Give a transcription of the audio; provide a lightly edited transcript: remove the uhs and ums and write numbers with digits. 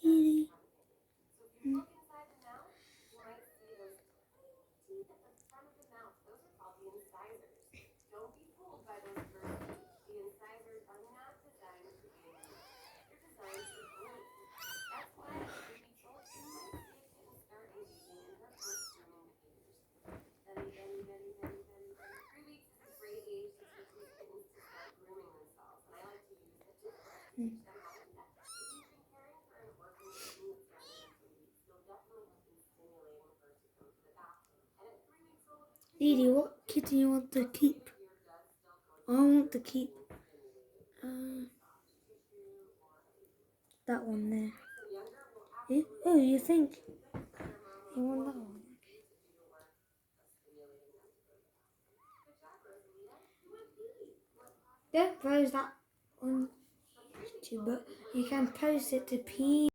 Edie. Edie, what kitten you want to keep? I want to keep that one there. Oh, you think you want that one? Don't post that on YouTube, but you can post it to P.